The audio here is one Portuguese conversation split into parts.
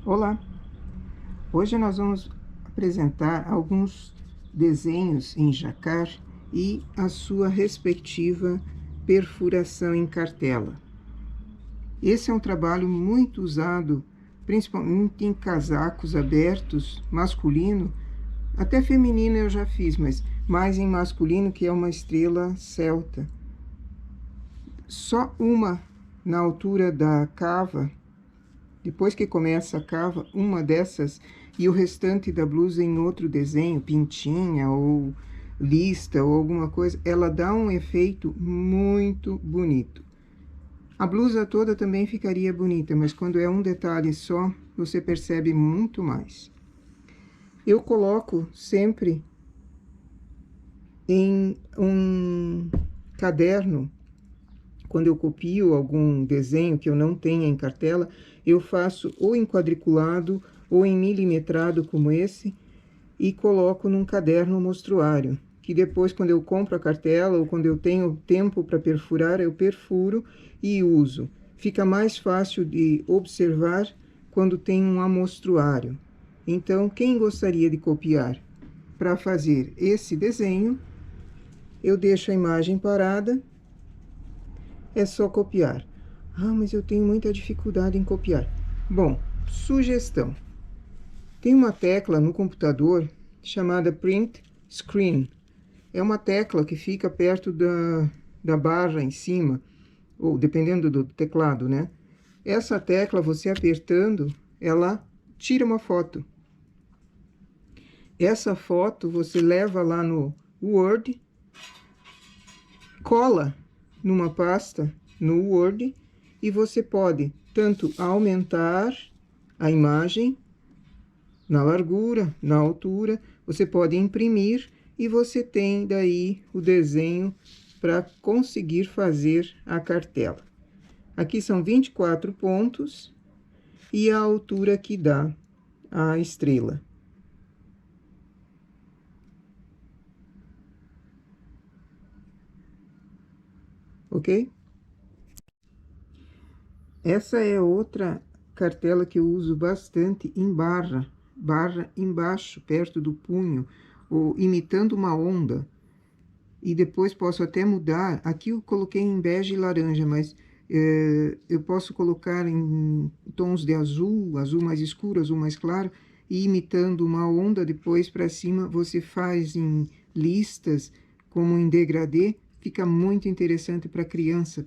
Olá! Hoje nós vamos apresentar alguns desenhos em jacquard e a sua respectiva perfuração em cartela. Esse é um trabalho muito usado, principalmente em casacos abertos, masculino, até feminino eu já fiz, mas mais em masculino, que é uma estrela celta. Só uma na altura da cava. Depois que começa a cava, uma dessas e o restante da blusa em outro desenho, pintinha ou lista ou alguma coisa, ela dá um efeito muito bonito. A blusa toda também ficaria bonita, mas quando é um detalhe só, você percebe muito mais. Eu coloco sempre em um caderno. Quando eu copio algum desenho que eu não tenha em cartela, eu faço ou em quadriculado ou em milimetrado como esse e coloco num caderno mostruário, que depois, quando eu compro a cartela ou quando eu tenho tempo para perfurar, eu perfuro e uso. Fica mais fácil de observar quando tem um amostruário. Então, quem gostaria de copiar para fazer esse desenho, eu deixo a imagem parada. É só copiar. Ah, mas eu tenho muita dificuldade em copiar. Bom, sugestão. Tem uma tecla no computador chamada Print Screen. É uma tecla que fica perto da barra em cima, ou dependendo do teclado, né? Essa tecla, você apertando, ela tira uma foto. Essa foto você leva lá no Word, cola numa pasta no Word e você pode tanto aumentar a imagem na largura, na altura, você pode imprimir e você tem daí o desenho para conseguir fazer a cartela. Aqui são 24 pontos e a altura que dá a estrela. Ok? Essa é outra cartela que eu uso bastante em barra embaixo, perto do punho, ou imitando uma onda. E depois posso até mudar. Aqui eu coloquei em bege e laranja, mas eu posso colocar em tons de azul, azul mais escuro, azul mais claro, e imitando uma onda depois para cima, você faz em listas, como em degradê, fica muito interessante para criança,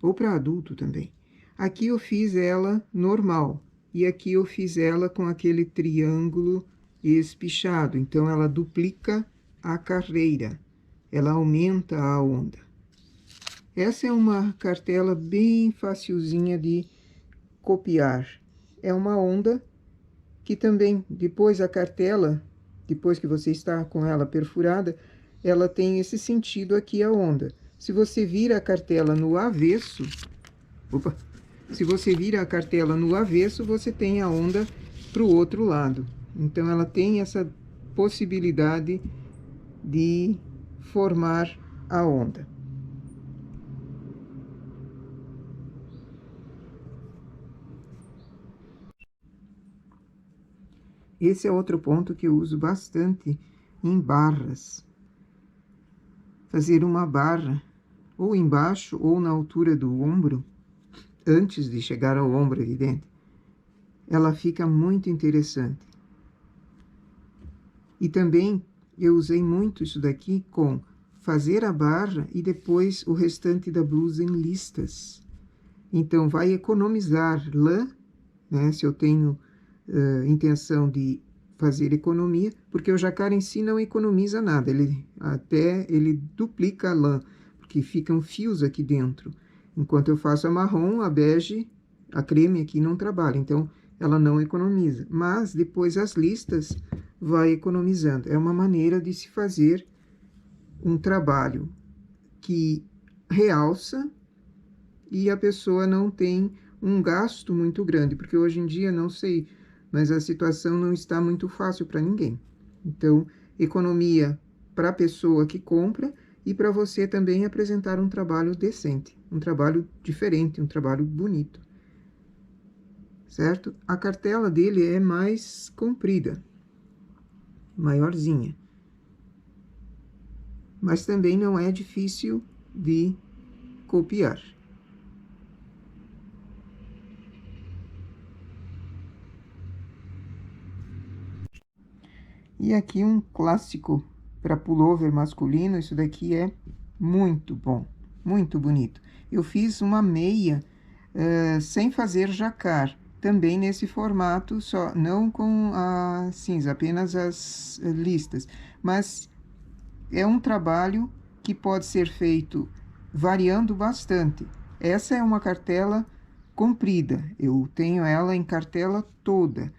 ou para adulto também. Aqui eu fiz ela normal, e aqui eu fiz ela com aquele triângulo espichado, então ela duplica a carreira, ela aumenta a onda. Essa é uma cartela bem facilzinha de copiar. É uma onda que também, depois a cartela, depois que você está com ela perfurada, ela tem esse sentido aqui, a onda. Se você vira a cartela no avesso, opa, se você vira a cartela no avesso, você tem a onda para o outro lado. Então, ela tem essa possibilidade de formar a onda. Esse é outro ponto que eu uso bastante em barras. Fazer uma barra ou embaixo ou na altura do ombro, antes de chegar ao ombro, evidente. Ela fica muito interessante. E também eu usei muito isso daqui com fazer a barra e depois o restante da blusa em listas. Então, vai economizar lã, né, se eu tenho intenção de fazer economia, porque o jacquard em si não economiza nada, ele duplica a lã, porque ficam fios aqui dentro. Enquanto eu faço a marrom, a bege, a creme aqui não trabalha, então ela não economiza. Mas depois as listas vai economizando. É uma maneira de se fazer um trabalho que realça e a pessoa não tem um gasto muito grande, porque hoje em dia, não sei, mas a situação não está muito fácil para ninguém. Então, economia para a pessoa que compra e para você também apresentar um trabalho decente, um trabalho diferente, um trabalho bonito. certo? A cartela dele é mais comprida, maiorzinha. Mas também não é difícil de copiar. E aqui um clássico para pullover masculino, isso daqui é muito bom, muito bonito. Eu fiz uma meia sem fazer jacar, também nesse formato, só não com a cinza, apenas as listas. Mas é um trabalho que pode ser feito variando bastante. Essa é uma cartela comprida, eu tenho ela em cartela toda.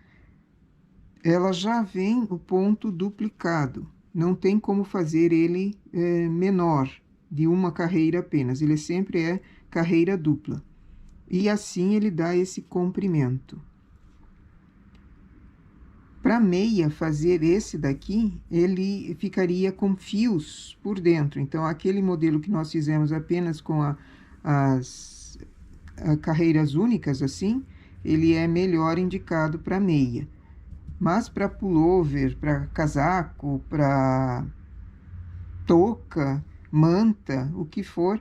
Ela já vem o ponto duplicado, não tem como fazer ele menor, de uma carreira apenas, ele sempre é carreira dupla. E assim ele dá esse comprimento. Para meia fazer esse daqui, ele ficaria com fios por dentro. Então, aquele modelo que nós fizemos apenas com as carreiras únicas, assim, ele é melhor indicado para meia. Mas para pullover, para casaco, para touca, manta, o que for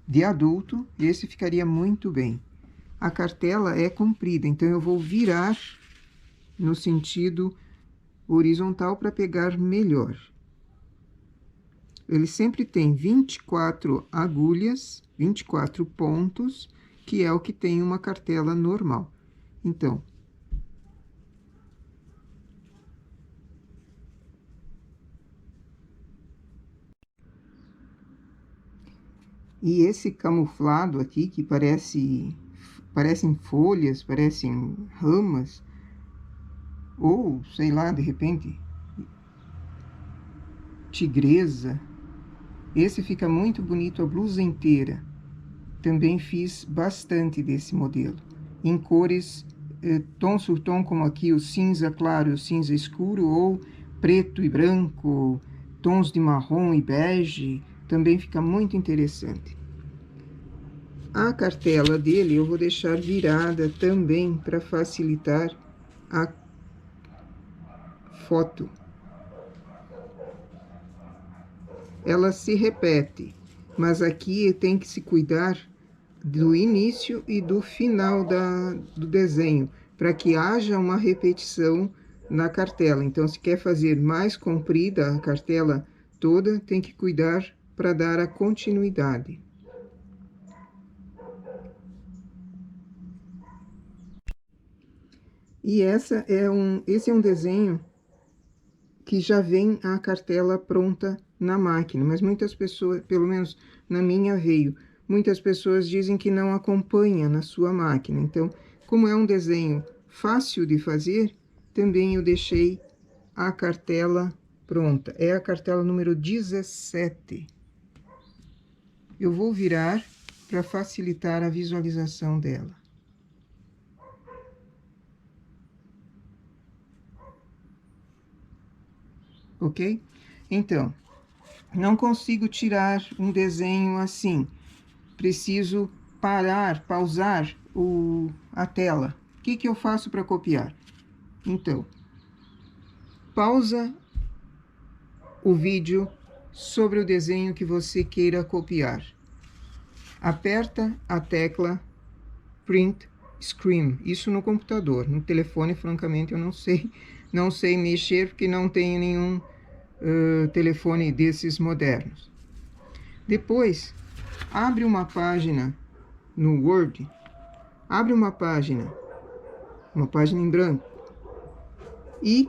de adulto, esse ficaria muito bem. A cartela é comprida, então eu vou virar no sentido horizontal para pegar melhor. Ele sempre tem 24 agulhas, 24 pontos, que é o que tem uma cartela normal. Então, e esse camuflado aqui, que parecem folhas, parecem ramas, ou, sei lá, de repente, tigresa. Esse fica muito bonito, a blusa inteira. Também fiz bastante desse modelo. Em cores tom sur tom, como aqui o cinza claro e o cinza escuro, ou preto e branco, tons de marrom e bege, também fica muito interessante. A cartela dele eu vou deixar virada também para facilitar a foto. Ela se repete, mas aqui tem que se cuidar do início e do final do desenho, para que haja uma repetição na cartela. Então, se quer fazer mais comprida a cartela toda, tem que cuidar para dar a continuidade. E esse é um desenho que já vem a cartela pronta na máquina, mas muitas pessoas, pelo menos na minha veio, muitas pessoas dizem que não acompanha na sua máquina. Então, como é um desenho fácil de fazer, também eu deixei a cartela pronta. É a cartela número 17. Eu vou virar para facilitar a visualização dela. Ok? Então, não consigo tirar um desenho assim. Preciso pausar a tela. O que eu faço para copiar? Então, pausa o vídeo sobre o desenho que você queira copiar. Aperta a tecla Print Screen. Isso no computador. No telefone, francamente, eu não sei mexer, porque não tenho nenhum telefone desses modernos. Depois, abre uma página no Word, abre uma página em branco, e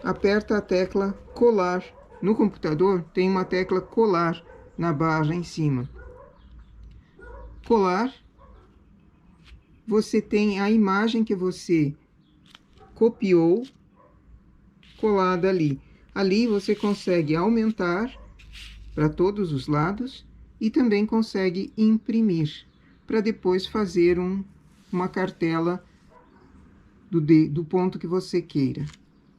aperta a tecla colar. No computador tem uma tecla colar na barra em cima. Colar, você tem a imagem que você copiou colada ali. Ali você consegue aumentar para todos os lados e também consegue imprimir para depois fazer uma cartela do ponto que você queira.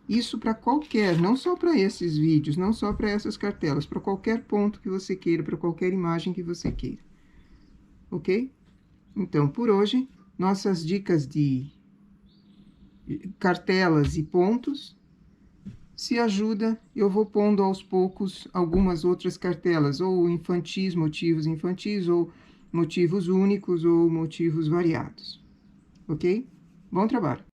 Isso para qualquer, não só para esses vídeos, não só para essas cartelas, para qualquer ponto que você queira, para qualquer imagem que você queira. Ok? Então, por hoje, nossas dicas de cartelas e pontos. Se ajuda, eu vou pondo aos poucos algumas outras cartelas, ou infantis, motivos infantis, ou motivos únicos, ou motivos variados. Ok? Bom trabalho!